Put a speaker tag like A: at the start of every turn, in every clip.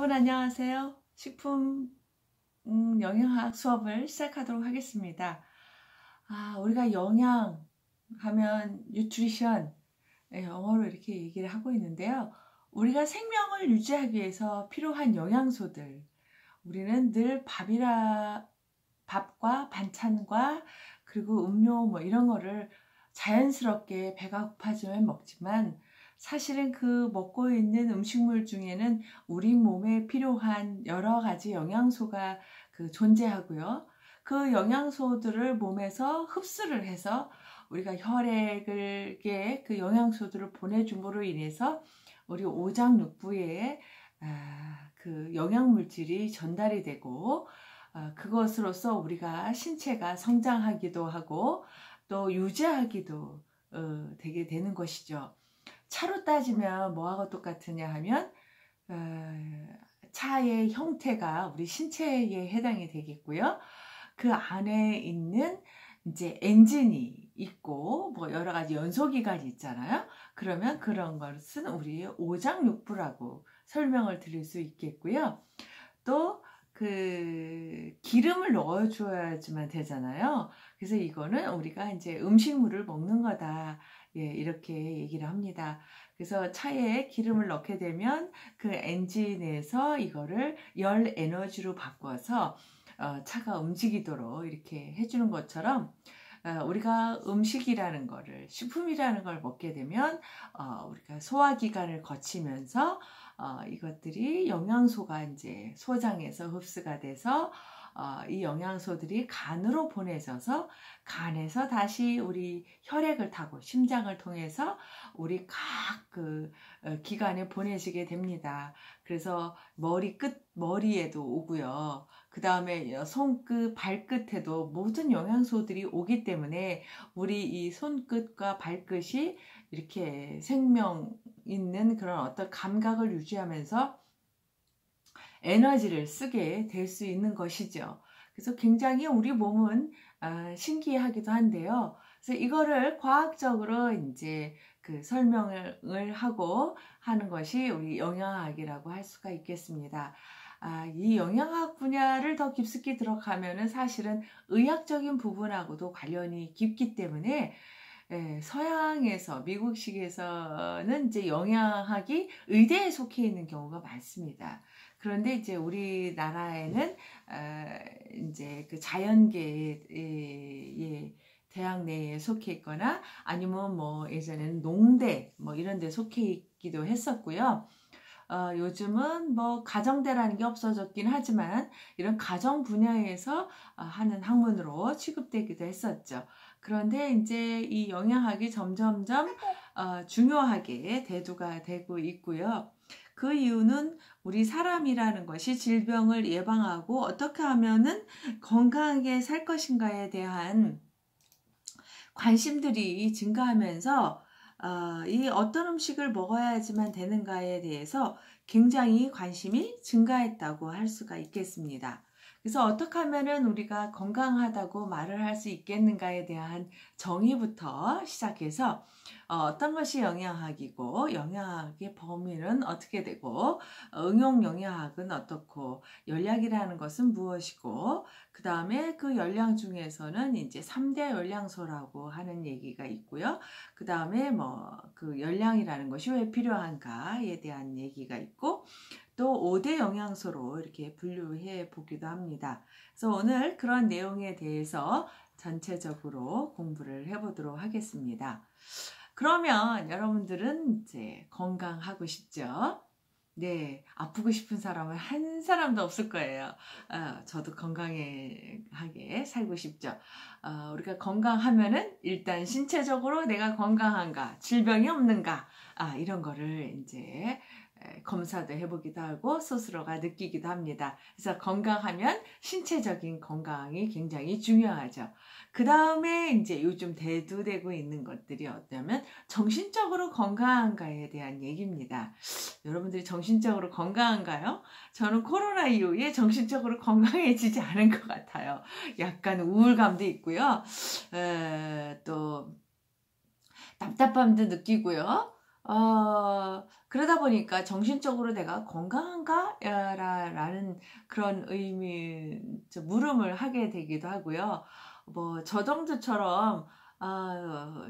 A: 여러분 안녕하세요. 식품 영양학 수업을 시작하도록 하겠습니다. 우리가 영양 하면 뉴트리션, 영어로 이렇게 얘기를 하고 있는데요. 우리가 생명을 유지하기 위해서 필요한 영양소들, 우리는 늘 밥과 반찬과 그리고 음료 뭐 이런 거를 자연스럽게 배가 고파지면 먹지만, 사실은 그 먹고 있는 음식물 중에는 우리 몸에 필요한 여러 가지 영양소가 존재하고요. 그 영양소들을 몸에서 흡수를 해서 우리가 혈액에 그 영양소들을 보내줌으로 인해서 우리 오장육부에 그 영양물질이 전달이 되고, 그것으로서 우리가 신체가 성장하기도 하고 또 유지하기도 되게 되는 것이죠. 차로 따지면 뭐하고 똑같으냐 하면 차의 형태가 우리 신체에 해당이 되겠고요. 그 안에 있는 이제 엔진이 있고 뭐 여러 가지 연소기관이 있잖아요. 그러면 그런 것은 우리의 오장육부라고 설명을 드릴 수 있겠고요. 또 그 기름을 넣어줘야지만 되잖아요. 그래서 이거는 우리가 이제 음식물을 먹는 거다. 이렇게 얘기를 합니다. 그래서 차에 기름을 넣게 되면 그 엔진에서 이거를 열 에너지로 바꿔서 차가 움직이도록 이렇게 해주는 것처럼, 우리가 음식이라는 거를, 식품이라는 걸 먹게 되면 우리가 소화기관을 거치면서 이것들이 영양소가 이제 소장에서 흡수가 돼서 이 영양소들이 간으로 보내져서 간에서 다시 우리 혈액을 타고 심장을 통해서 우리 각 기관에 보내지게 됩니다. 그래서 머리에도 오고요. 그 다음에 손끝, 발끝에도 모든 영양소들이 오기 때문에 우리 이 손끝과 발끝이 이렇게 생명 있는 그런 어떤 감각을 유지하면서 에너지를 쓰게 될 수 있는 것이죠. 그래서 굉장히 우리 몸은 신기하기도 한데요. 그래서 이거를 과학적으로 이제 그 설명을 하고 하는 것이 우리 영양학이라고 할 수가 있겠습니다. 이 영양학 분야를 더 깊숙이 들어가면은 사실은 의학적인 부분하고도 관련이 깊기 때문에, 서양에서, 미국식에서는 이제 영양학이 의대에 속해 있는 경우가 많습니다. 그런데 이제 우리나라에는 이제 그 자연계의 대학 내에 속해 있거나 아니면 뭐 예전에는 농대 뭐 이런 데 속해 있기도 했었고요. 요즘은 뭐 가정대라는 게 없어졌긴 하지만 이런 가정 분야에서 하는 학문으로 취급되기도 했었죠. 그런데 이제 이 영양학이 점점점 중요하게 대두가 되고 있고요. 그 이유는 우리 사람이라는 것이 질병을 예방하고 어떻게 하면은 건강하게 살 것인가에 대한 관심들이 증가하면서 이 어떤 음식을 먹어야지만 되는가에 대해서 굉장히 관심이 증가했다고 할 수가 있겠습니다. 그래서 어떻게 하면은 우리가 건강하다고 말을 할 수 있겠는가에 대한 정의부터 시작해서 어떤 것이 영양학이고 영양학의 범위는 어떻게 되고 응용 영양학은 어떻고 열약이라는 것은 무엇이고 그 다음에 그 열량 중에서는 이제 3대 열량소라고 하는 얘기가 있고요. 그 다음에 뭐 그 열량이라는 것이 왜 필요한가에 대한 얘기가 있고 또 5대 영양소로 이렇게 분류해 보기도 합니다. 그래서 오늘 그런 내용에 대해서 전체적으로 공부를 해보도록 하겠습니다. 그러면 여러분들은 이제 건강하고 싶죠? 네, 아프고 싶은 사람은 한 사람도 없을 거예요. 저도 건강하게 살고 싶죠. 우리가 건강하면은 일단 신체적으로 내가 건강한가, 질병이 없는가, 이런 거를 이제 검사도 해보기도 하고 스스로가 느끼기도 합니다. 그래서 건강하면 신체적인 건강이 굉장히 중요하죠. 그 다음에 이제 요즘 대두되고 있는 것들이 어떠면 정신적으로 건강한가에 대한 얘기입니다. 여러분들이 정신적으로 건강한가요? 저는 코로나 이후에 정신적으로 건강해지지 않은 것 같아요. 약간 우울감도 있고요. 또 답답함도 느끼고요. 그러다 보니까 정신적으로 내가 건강한가? 라는 그런 물음을 하게 되기도 하고요. 뭐, 저 정도처럼,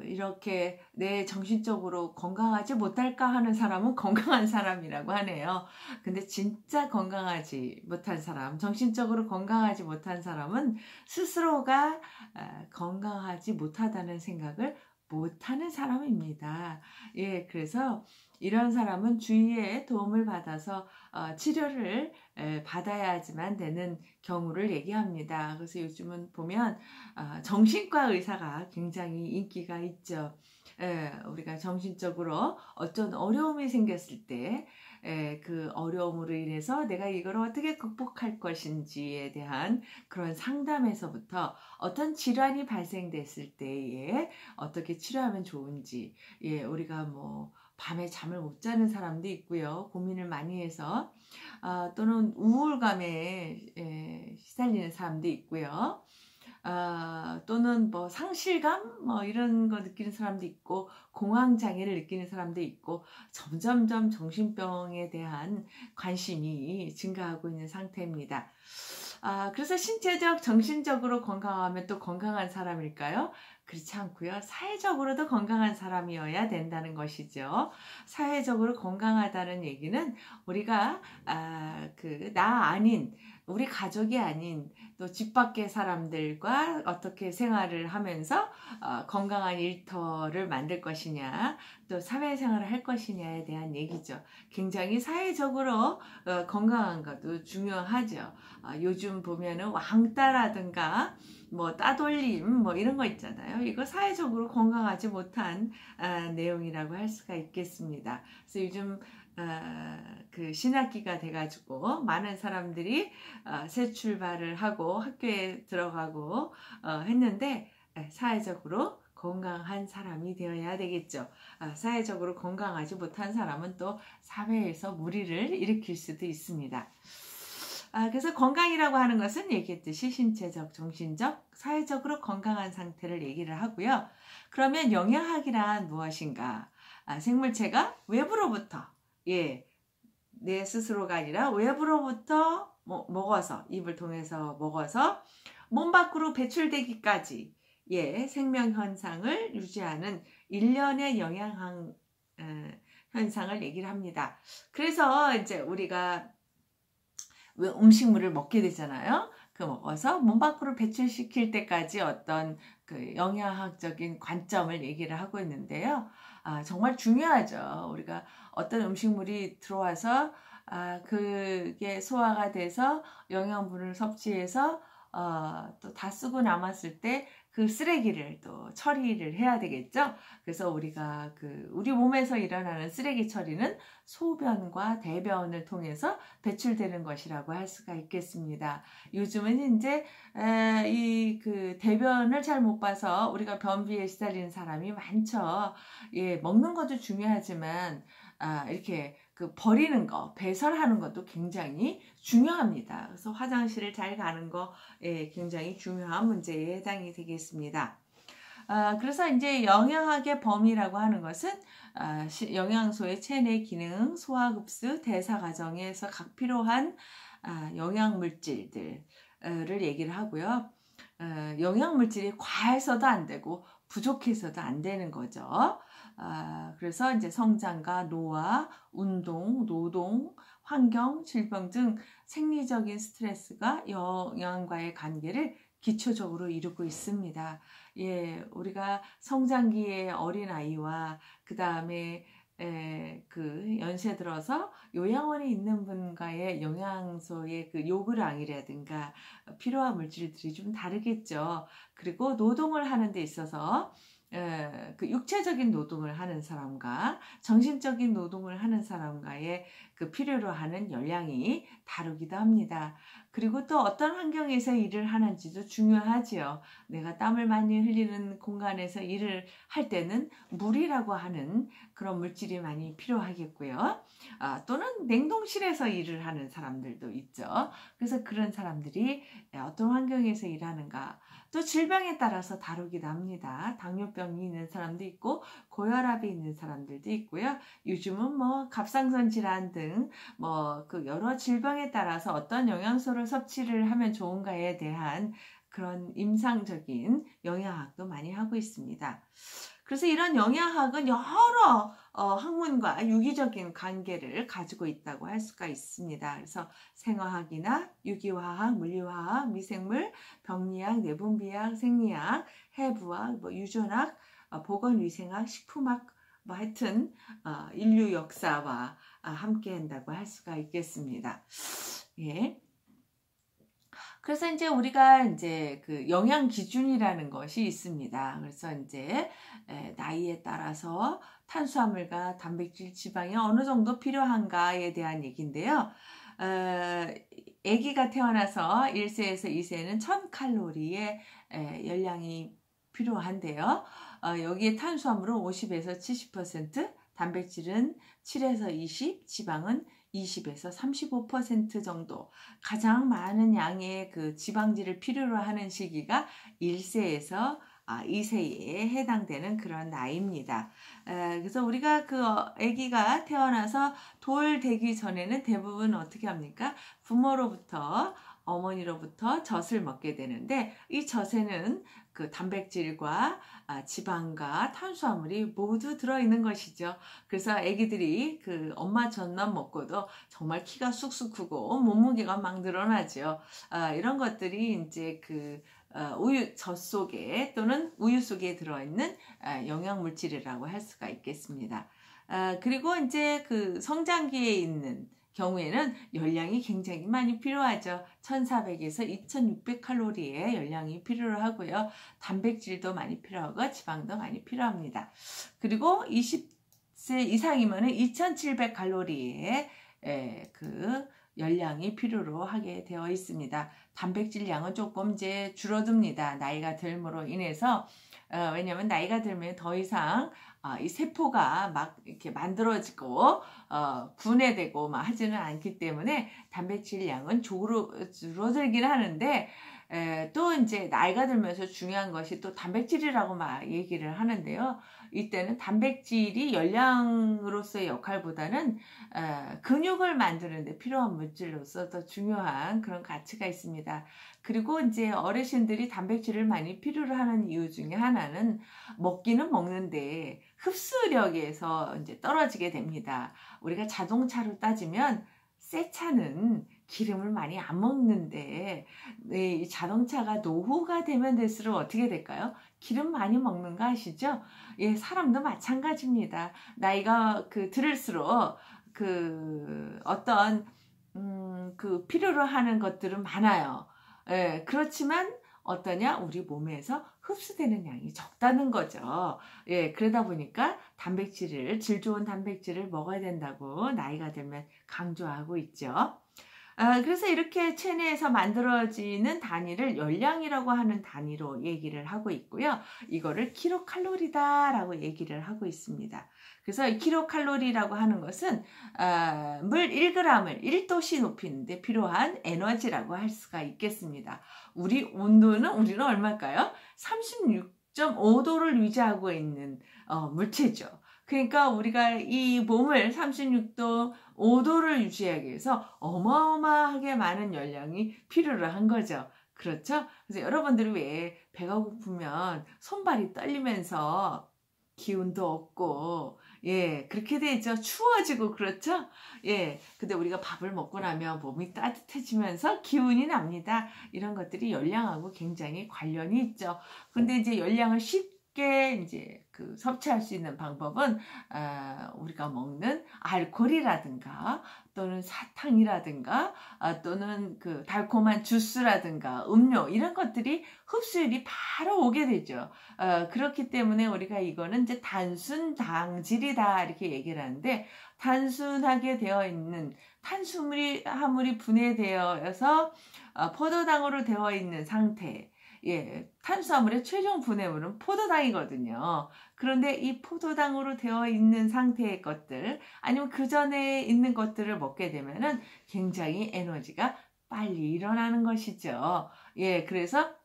A: 이렇게 내 정신적으로 건강하지 못할까 하는 사람은 건강한 사람이라고 하네요. 근데 진짜 건강하지 못한 사람, 정신적으로 건강하지 못한 사람은 스스로가 건강하지 못하다는 생각을 못하는 사람입니다. 예, 그래서 이런 사람은 주위의 도움을 받아서 치료를 받아야지만 되는 경우를 얘기합니다. 그래서 요즘은 보면 정신과 의사가 굉장히 인기가 있죠. 우리가 정신적으로 어떤 어려움이 생겼을 때 그 어려움으로 인해서 내가 이걸 어떻게 극복할 것인지에 대한 그런 상담에서부터 어떤 질환이 발생됐을 때에 어떻게 치료하면 좋은지, 예, 우리가 뭐 밤에 잠을 못 자는 사람도 있고요. 고민을 많이 해서 또는 우울감에 시달리는 사람도 있고요. 또는 뭐 상실감 뭐 이런 거 느끼는 사람도 있고 공황 장애를 느끼는 사람도 있고 점점점 정신병에 대한 관심이 증가하고 있는 상태입니다. 그래서 신체적, 정신적으로 건강하면 또 건강한 사람일까요? 그렇지 않고요. 사회적으로도 건강한 사람이어야 된다는 것이죠. 사회적으로 건강하다는 얘기는 우리가 나 아닌 우리 가족이 아닌 또 집 밖의 사람들과 어떻게 생활을 하면서 건강한 일터를 만들 것이냐, 또 사회생활을 할 것이냐에 대한 얘기죠. 굉장히 사회적으로 건강한 것도 중요하죠. 요즘 보면은 왕따라든가 뭐 따돌림 뭐 이런 거 있잖아요. 이거 사회적으로 건강하지 못한 내용이라고 할 수가 있겠습니다. 그래서 요즘 그 신학기가 돼가지고 많은 사람들이 새 출발을 하고 학교에 들어가고 했는데 사회적으로 건강한 사람이 되어야 되겠죠. 사회적으로 건강하지 못한 사람은 또 사회에서 무리를 일으킬 수도 있습니다. 그래서 건강이라고 하는 것은 얘기했듯이 신체적, 정신적, 사회적으로 건강한 상태를 얘기를 하고요. 그러면 영양학이란 무엇인가? 생물체가 외부로부터, 예, 내 스스로가 아니라 외부로부터 먹어서, 입을 통해서 먹어서 몸 밖으로 배출되기까지, 예, 생명 현상을 유지하는 일련의 영양 현상을 얘기를 합니다. 그래서 이제 우리가 음식물을 먹게 되잖아요. 그 먹어서 몸 밖으로 배출시킬 때까지 어떤 그 영양학적인 관점을 얘기를 하고 있는데요. 정말 중요하죠. 우리가 어떤 음식물이 들어와서 그게 소화가 돼서 영양분을 섭취해서 또 다 쓰고 남았을 때 그 쓰레기를 또 처리를 해야 되겠죠. 그래서 우리가 우리 몸에서 일어나는 쓰레기 처리는 소변과 대변을 통해서 배출되는 것이라고 할 수가 있겠습니다. 요즘은 이제 이 대변을 잘 못 봐서 우리가 변비에 시달리는 사람이 많죠. 예, 먹는 것도 중요하지만 이렇게 버리는 거, 배설하는 것도 굉장히 중요합니다. 그래서 화장실을 잘 가는 거 굉장히 중요한 문제에 해당이 되겠습니다. 그래서 이제 영양학의 범위라고 하는 것은 영양소의 체내 기능, 소화흡수, 대사 과정에서 각 필요한 영양물질들을 얘기를 하고요. 영양물질이 과해서도 안 되고 부족해서도 안 되는 거죠. 그래서 이제 성장과 노화, 운동, 노동, 환경, 질병 등 생리적인 스트레스가 영양과의 관계를 기초적으로 이루고 있습니다. 예, 우리가 성장기의 어린아이와 그 다음에 연세 들어서 요양원에 있는 분과의 영양소의 요구량이라든가 필요한 물질들이 좀 다르겠죠. 그리고 노동을 하는 데 있어서 육체적인 노동을 하는 사람과 정신적인 노동을 하는 사람과의 필요로 하는 열량이 다르기도 합니다. 그리고 또 어떤 환경에서 일을 하는지도 중요하지요. 내가 땀을 많이 흘리는 공간에서 일을 할 때는 물이라고 하는 그런 물질이 많이 필요하겠고요. 또는 냉동실에서 일을 하는 사람들도 있죠. 그래서 그런 사람들이 어떤 환경에서 일하는가, 또 질병에 따라서 다르기도 합니다. 당뇨병 심장병이 있는 사람도 있고 고혈압이 있는 사람들도 있고요. 요즘은 뭐 갑상선 질환 등 뭐 그 여러 질병에 따라서 어떤 영양소를 섭취를 하면 좋은가에 대한 그런 임상적인 영양학도 많이 하고 있습니다. 그래서 이런 영양학은 여러 학문과 유기적인 관계를 가지고 있다고 할 수가 있습니다. 그래서 생화학이나 유기화학, 물리화학, 미생물, 병리학, 내분비학, 생리학, 해부학, 뭐 유전학, 보건위생학, 식품학, 뭐 하여튼 인류 역사와 함께 한다고 할 수가 있겠습니다. 예. 그래서 이제 우리가 이제 그 영양 기준이라는 것이 있습니다. 그래서 이제 나이에 따라서 탄수화물과 단백질, 지방이 어느 정도 필요한가에 대한 얘기인데요. 아기가 태어나서 1세에서 2세는 1000칼로리의 열량이 필요한데요. 여기에 탄수화물은 50에서 70%, 단백질은 7에서 20, 지방은 20에서 35% 정도, 가장 많은 양의 그 지방질을 필요로 하는 시기가 1세에서 2세에 해당되는 그런 나이입니다. 그래서 우리가 그 아기가 태어나서 돌 되기 전에는 대부분 어떻게 합니까? 부모로부터, 어머니로부터 젖을 먹게 되는데, 이 젖에는 그 단백질과 지방과 탄수화물이 모두 들어있는 것이죠. 그래서 아기들이 그 엄마 젖만 먹고도 정말 키가 쑥쑥 크고 몸무게가 막 늘어나죠. 이런 것들이 이제 그 우유 젖 속에 또는 우유 속에 들어있는 영양물질이라고 할 수가 있겠습니다. 그리고 이제 그 성장기에 있는 경우에는 열량이 굉장히 많이 필요하죠. 1400에서 2600칼로리의 열량이 필요로 하고요. 단백질도 많이 필요하고 지방도 많이 필요합니다. 그리고 20세 이상이면 2700칼로리의 그 열량이 필요로 하게 되어 있습니다. 단백질 양은 조금 이제 줄어듭니다. 나이가 들므로 인해서. 왜냐하면 나이가 들면 더 이상 이 세포가 막 이렇게 만들어지고 분해되고 막 하지는 않기 때문에 단백질 양은 줄어들긴 하는데, 또 이제 나이가 들면서 중요한 것이 또 단백질이라고 막 얘기를 하는데요. 이때는 단백질이 열량으로서의 역할보다는 근육을 만드는 데 필요한 물질로서 더 중요한 그런 가치가 있습니다. 그리고 이제 어르신들이 단백질을 많이 필요로 하는 이유 중에 하나는 먹기는 먹는데 흡수력에서 이제 떨어지게 됩니다. 우리가 자동차로 따지면 새 차는 기름을 많이 안 먹는데, 이 자동차가 노후가 되면 될수록 어떻게 될까요? 기름 많이 먹는 거 아시죠? 예, 사람도 마찬가지입니다. 나이가 들을수록 어떤 그 필요로 하는 것들은 많아요. 예, 그렇지만 어떠냐? 우리 몸에서 흡수되는 양이 적다는 거죠. 예, 그러다 보니까 질 좋은 단백질을 먹어야 된다고 나이가 들면 강조하고 있죠. 그래서 이렇게 체내에서 만들어지는 단위를 열량이라고 하는 단위로 얘기를 하고 있고요. 이거를 킬로칼로리다라고 얘기를 하고 있습니다. 그래서 킬로칼로리라고 하는 것은 물 1g을 1도씨 높이는데 필요한 에너지라고 할 수가 있겠습니다. 우리 온도는 우리는 얼마일까요? 36.5도를 유지하고 있는 물체죠. 그러니까 우리가 이 몸을 36도, 5도를 유지하기 위해서 어마어마하게 많은 열량이 필요로 한 거죠. 그렇죠? 그래서 여러분들이 왜 배가 고프면 손발이 떨리면서 기운도 없고, 예, 그렇게 되죠. 추워지고, 그렇죠? 예, 근데 우리가 밥을 먹고 나면 몸이 따뜻해지면서 기운이 납니다. 이런 것들이 열량하고 굉장히 관련이 있죠. 근데 이제 열량을 쉽게 이제 섭취할 수 있는 방법은 우리가 먹는 알코올이라든가 또는 사탕이라든가 또는 그 달콤한 주스라든가 음료, 이런 것들이 흡수율이 바로 오게 되죠. 그렇기 때문에 우리가 이거는 이제 단순 당질이다 이렇게 얘기를 하는데, 단순하게 되어 있는 탄수화물이 분해되어서 포도당으로 되어 있는 상태, 예, 탄수화물의 최종 분해물은 포도당이거든요. 그런데 이 포도당으로 되어 있는 상태의 것들, 아니면 그 전에 있는 것들을 먹게 되면은 굉장히 에너지가 빨리 일어나는 것이죠. 예, 그래서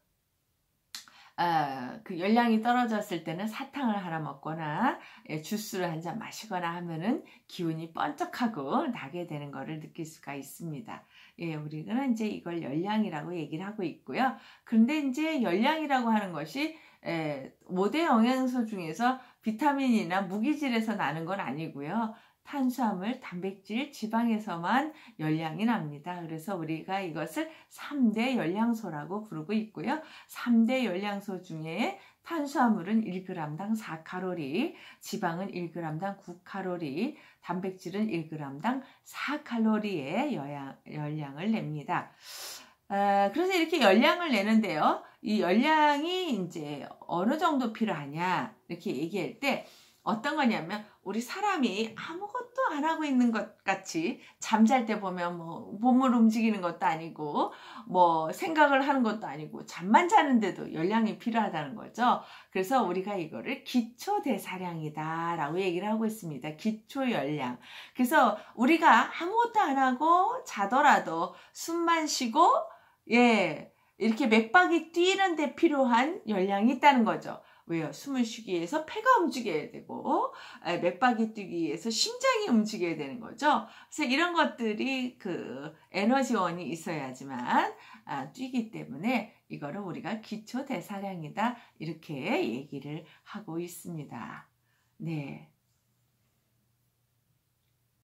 A: 그 열량이 떨어졌을 때는 사탕을 하나 먹거나 주스를 한 잔 마시거나 하면은 기운이 번쩍하고 나게 되는 것을 느낄 수가 있습니다. 예, 우리는 이제 이걸 열량이라고 얘기를 하고 있고요. 그런데 이제 열량이라고 하는 것이 5대 영양소 중에서 비타민이나 무기질에서 나는 건 아니고요. 탄수화물, 단백질, 지방에서만 열량이 납니다. 그래서 우리가 이것을 3대 열량소라고 부르고 있고요. 3대 열량소 중에 탄수화물은 1g당 4칼로리, 지방은 1g당 9칼로리, 단백질은 1g당 4칼로리의 열량을 냅니다. 그래서 이렇게 열량을 내는데요. 이 열량이 이제 어느 정도 필요하냐 이렇게 얘기할 때 어떤 거냐면 우리 사람이 아무것도 안 하고 있는 것 같이 잠잘 때 보면 뭐 몸을 움직이는 것도 아니고 뭐 생각을 하는 것도 아니고 잠만 자는데도 열량이 필요하다는 거죠. 그래서 우리가 이거를 기초대사량이다 라고 얘기를 하고 있습니다. 기초열량. 그래서 우리가 아무것도 안 하고 자더라도 숨만 쉬고 이렇게 맥박이 뛰는데 필요한 열량이 있다는 거죠. 왜요? 숨을 쉬기 위해서 폐가 움직여야 되고 맥박이 뛰기 위해서 심장이 움직여야 되는 거죠. 그래서 이런 것들이 그 에너지원이 있어야지만 뛰기 때문에 이거를 우리가 기초대사량이다 이렇게 얘기를 하고 있습니다. 네.